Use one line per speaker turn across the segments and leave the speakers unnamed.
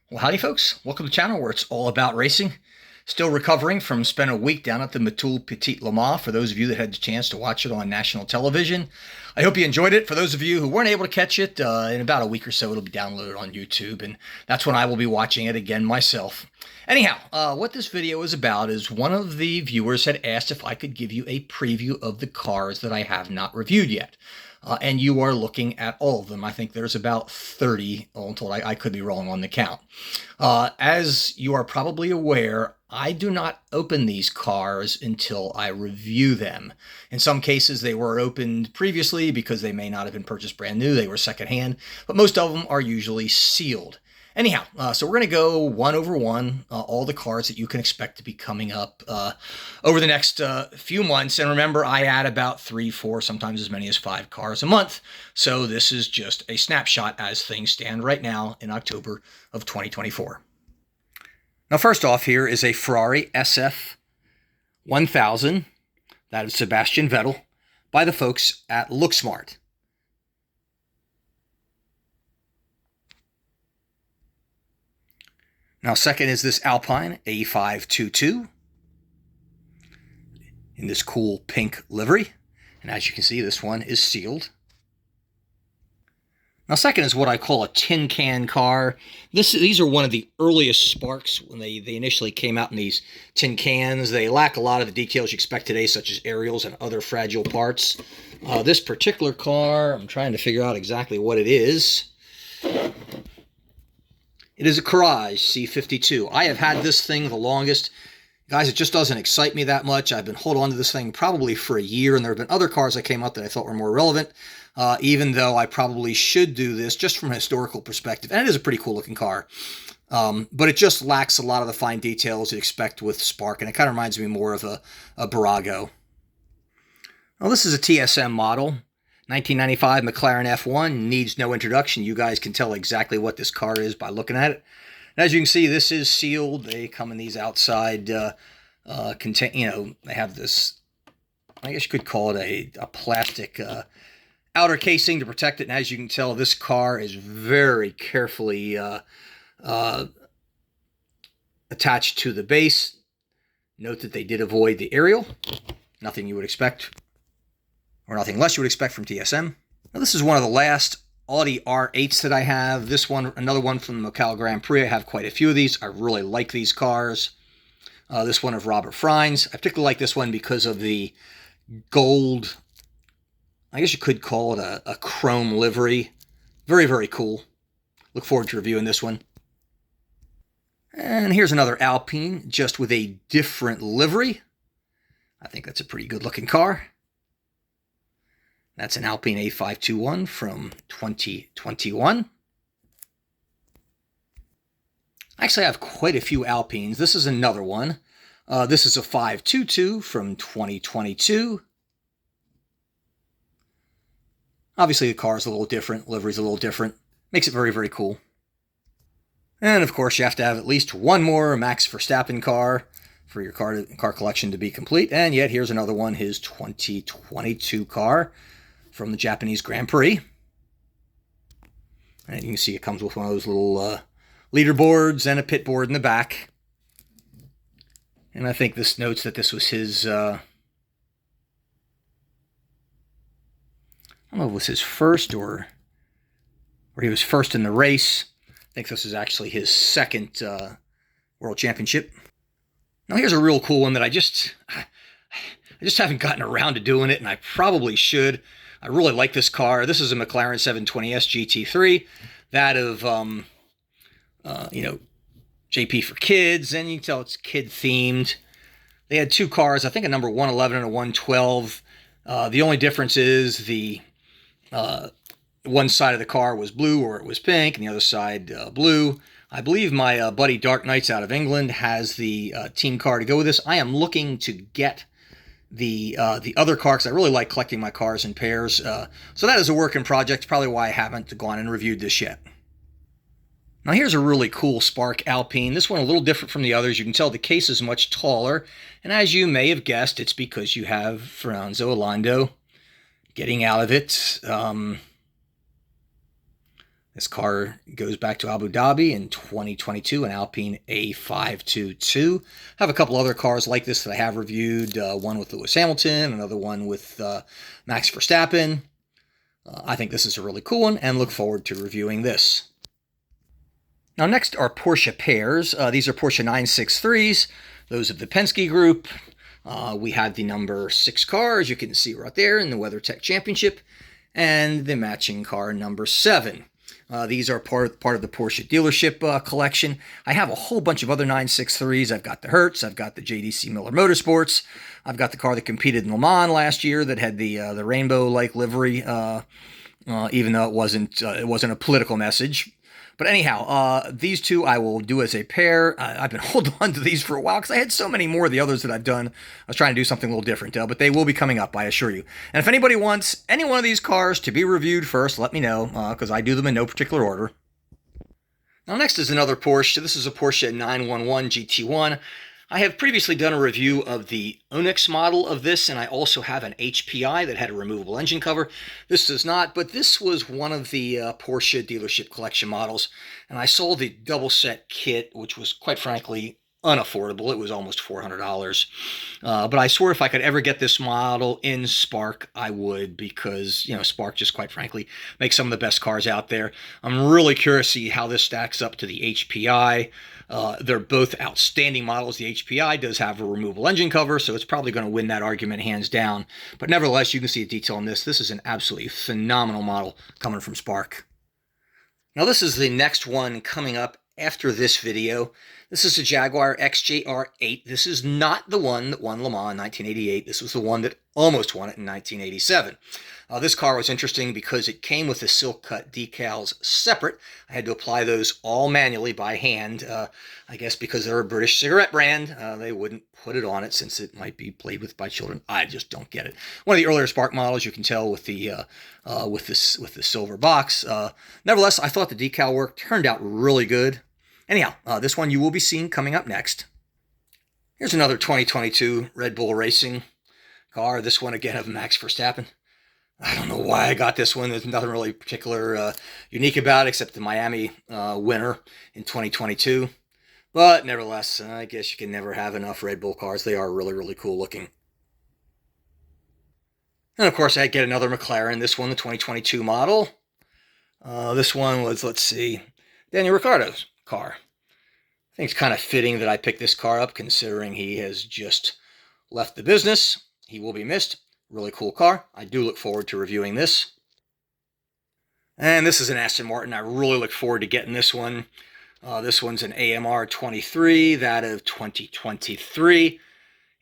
Well, howdy folks. Welcome to the channel where it's all about racing. Still recovering from spending a week down at the Matul Petit Le Mans for those of you that had the chance to watch it on national television. I hope you enjoyed it. For those of you who weren't able to catch it, in about a week or so it'll be downloaded on YouTube, and that's when I will be watching it again myself. Anyhow, what this video is about is one of the viewers had asked if I could give you a preview of the cars that I have not reviewed yet. And you are looking at all of them. I think there's about 30, until I could be wrong on the count. As you are probably aware, I do not open these cars until I review them. In some cases, they were opened previously because they may not have been purchased brand new. They were secondhand, but most of them are usually sealed. Anyhow, so we're going to go one over one, all the cars that you can expect to be coming up over the next few months. And remember, I add about 3, 4, sometimes as many as 5 cars a month. So this is just a snapshot as things stand right now in October of 2024. Now, first off, here is a Ferrari SF1000. That is Sebastian Vettel by the folks at Looksmart. Now, second is this Alpine A522 in this cool pink livery. And as you can see, this one is sealed. Now, second is what I call a tin can car. These are one of the earliest Sparks when they initially came out in these tin cans. They lack a lot of the details you expect today, such as aerials and other fragile parts. This particular car, I'm trying to figure out exactly what it is. It is a Carage C52. I have had this thing the longest. Guys, it just doesn't excite me that much. I've been holding on to this thing probably for a year, and there have been other cars that came out that I thought were more relevant, even though I probably should do this just from a historical perspective. And it is a pretty cool-looking car, but it just lacks a lot of the fine details you expect with Spark, and it kind of reminds me more of a Barago. Well, this is a TSM model. 1995 McLaren F1 needs no introduction. You guys can tell exactly what this car is by looking at it. And as you can see, this is sealed. They come in these outside, they have this, I guess you could call it a plastic outer casing to protect it. And as you can tell, this car is very carefully attached to the base. Note that they did avoid the aerial. Nothing you would expect, or nothing less you would expect from TSM. Now, this is one of the last Audi R8s that I have. This one, another one from the Macau Grand Prix. I have quite a few of these. I really like these cars. This one of Robert Frines. I particularly like this one because of the gold, I guess you could call it a chrome livery. Very, very cool. Look forward to reviewing this one. And here's another Alpine, just with a different livery. I think that's a pretty good looking car. That's an Alpine A521 from 2021. Actually, I have quite a few Alpines. This is another one. This is a 522 from 2022. Obviously, the car is a little different. Livery's a little different. Makes it very, very cool. And, of course, you have to have at least one more Max Verstappen car for your car collection to be complete. And yet, here's another one, his 2022 car from the Japanese Grand Prix. And you can see it comes with one of those little leaderboards and a pit board in the back. And I think this notes that this was his, I don't know if it was his first or he was first in the race. I think this is actually his second World Championship. Now here's a real cool one that I just haven't gotten around to doing it, and I probably should. I really like this car. This is a McLaren 720S GT3, that of, JP for kids, and you can tell it's kid-themed. They had 2 cars, I think a number 111 and a 112. The only difference is the one side of the car was blue, or it was pink, and the other side blue. I believe my buddy Dark Knights out of England has the team car to go with this. I am looking to get the other car because I really like collecting my cars in pairs. So that is a work in project. Probably why I haven't gone and reviewed this yet. Now here's a really cool Spark Alpine. This one a little different from the others. You can tell the case is much taller. And as you may have guessed, it's because you have Fernando Alonso getting out of it. This car goes back to Abu Dhabi in 2022, an Alpine A522. I have a couple other cars like this that I have reviewed, one with Lewis Hamilton, another one with Max Verstappen. I think this is a really cool one and look forward to reviewing this. Now next are Porsche pairs. These are Porsche 963s, those of the Penske group. We have the number 6 car, as you can see right there, in the WeatherTech Championship, and the matching car number 7. These are part of the Porsche dealership collection. I have a whole bunch of other 963s. I've got the Hertz, I've got the JDC Miller Motorsports, I've got the car that competed in Le Mans last year that had the rainbow-like livery, even though it wasn't a political message. But anyhow, these two I will do as a pair. I've been holding on to these for a while because I had so many more of the others that I've done. I was trying to do something a little different, but they will be coming up, I assure you. And if anybody wants any one of these cars to be reviewed first, let me know, because I do them in no particular order. Now next is another Porsche. This is a Porsche 911 GT1. I have previously done a review of the Onyx model of this, and I also have an HPI that had a removable engine cover. This does not, but this was one of the Porsche dealership collection models, and I sold the double set kit, which was quite frankly unaffordable. It was almost $400. But I swore if I could ever get this model in Spark, I would, because, Spark just quite frankly makes some of the best cars out there. I'm really curious to see how this stacks up to the HPI. They're both outstanding models. The HPI does have a removable engine cover, so it's probably going to win that argument hands down. But nevertheless, you can see a detail on this. This is an absolutely phenomenal model coming from Spark. Now this is the next one coming up after this video. This is the Jaguar XJR8. This is not the one that won Le Mans in 1988. This was the one that almost won it in 1987. This car was interesting because it came with the silk cut decals separate. I had to apply those all manually by hand. I guess because they're a British cigarette brand, they wouldn't put it on it since it might be played with by children. I just don't get it. One of the earlier Spark models, you can tell with the silver box. Nevertheless, I thought the decal work turned out really good. Anyhow, this one you will be seeing coming up next. Here's another 2022 Red Bull Racing car. This one again of Max Verstappen. I don't know why I got this one. There's nothing really particular unique about it except the Miami winner in 2022. But nevertheless, I guess you can never have enough Red Bull cars. They are really, really cool looking. And of course, I get another McLaren. This one, the 2022 model. This one was, let's see, Daniel Ricciardo's car. I think it's kind of fitting that I picked this car up considering he has just left the business. He will be missed. Really cool car. I do look forward to reviewing this. And this is an Aston Martin. I really look forward to getting this one. This one's an AMR 23, that of 2023,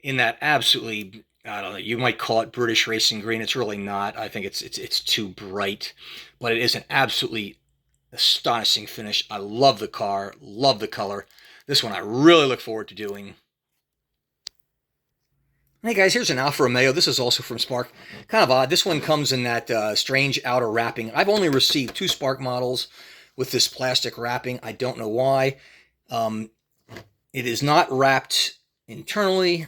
in that absolutely, I don't know, you might call it British racing green. It's really not. I think it's too bright, but it is an absolutely astonishing finish. I love the car, love the color. This one I really look forward to doing. Hey guys, here's an Alfa Romeo. This is also from Spark. Kind of odd. This one comes in that strange outer wrapping. I've only received 2 Spark models with this plastic wrapping. I don't know why. It is not wrapped internally.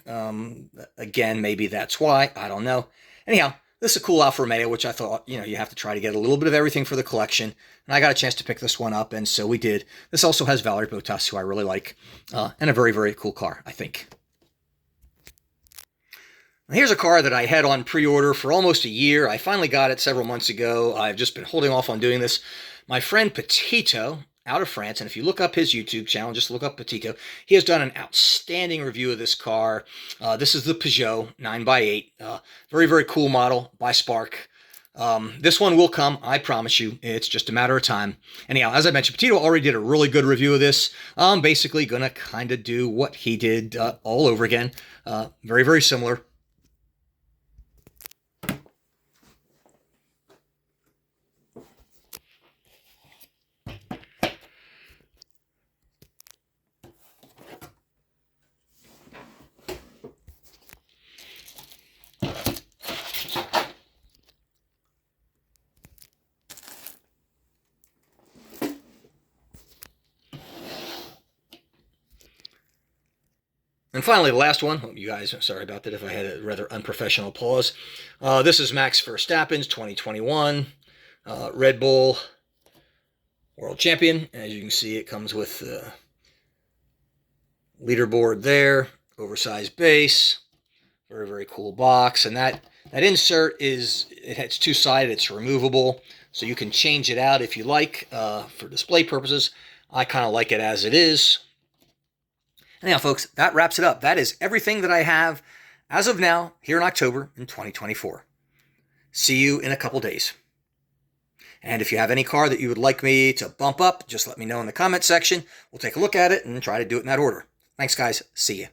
Again, maybe that's why. I don't know. Anyhow, this is a cool Alfa Romeo, which I thought, you have to try to get a little bit of everything for the collection. And I got a chance to pick this one up, and so we did. This also has Valerie Bottas, who I really like, and a very, very cool car, I think. Here's a car that I had on pre-order for almost a year. I finally got it several months ago. I've just been holding off on doing this. My friend Petito, out of France, and if you look up his YouTube channel, just look up Petito, he has done an outstanding review of this car. This is the Peugeot 9x8. Very, very cool model by Spark. This one will come, I promise you. It's just a matter of time. Anyhow, as I mentioned, Petito already did a really good review of this. I'm basically going to kind of do what he did all over again. Very, very similar. And finally, the last one. You guys, sorry about that if I had a rather unprofessional pause. This is Max Verstappen's 2021 Red Bull World champion. As you can see, it comes with the leaderboard there, oversized base, very, very cool box. And that insert it's two-sided, it's removable, so you can change it out if you like for display purposes. I kind of like it as it is. Anyhow, folks, that wraps it up. That is everything that I have as of now here in October in 2024. See you in a couple days. And if you have any car that you would like me to bump up, just let me know in the comment section. We'll take a look at it and try to do it in that order. Thanks, guys. See you.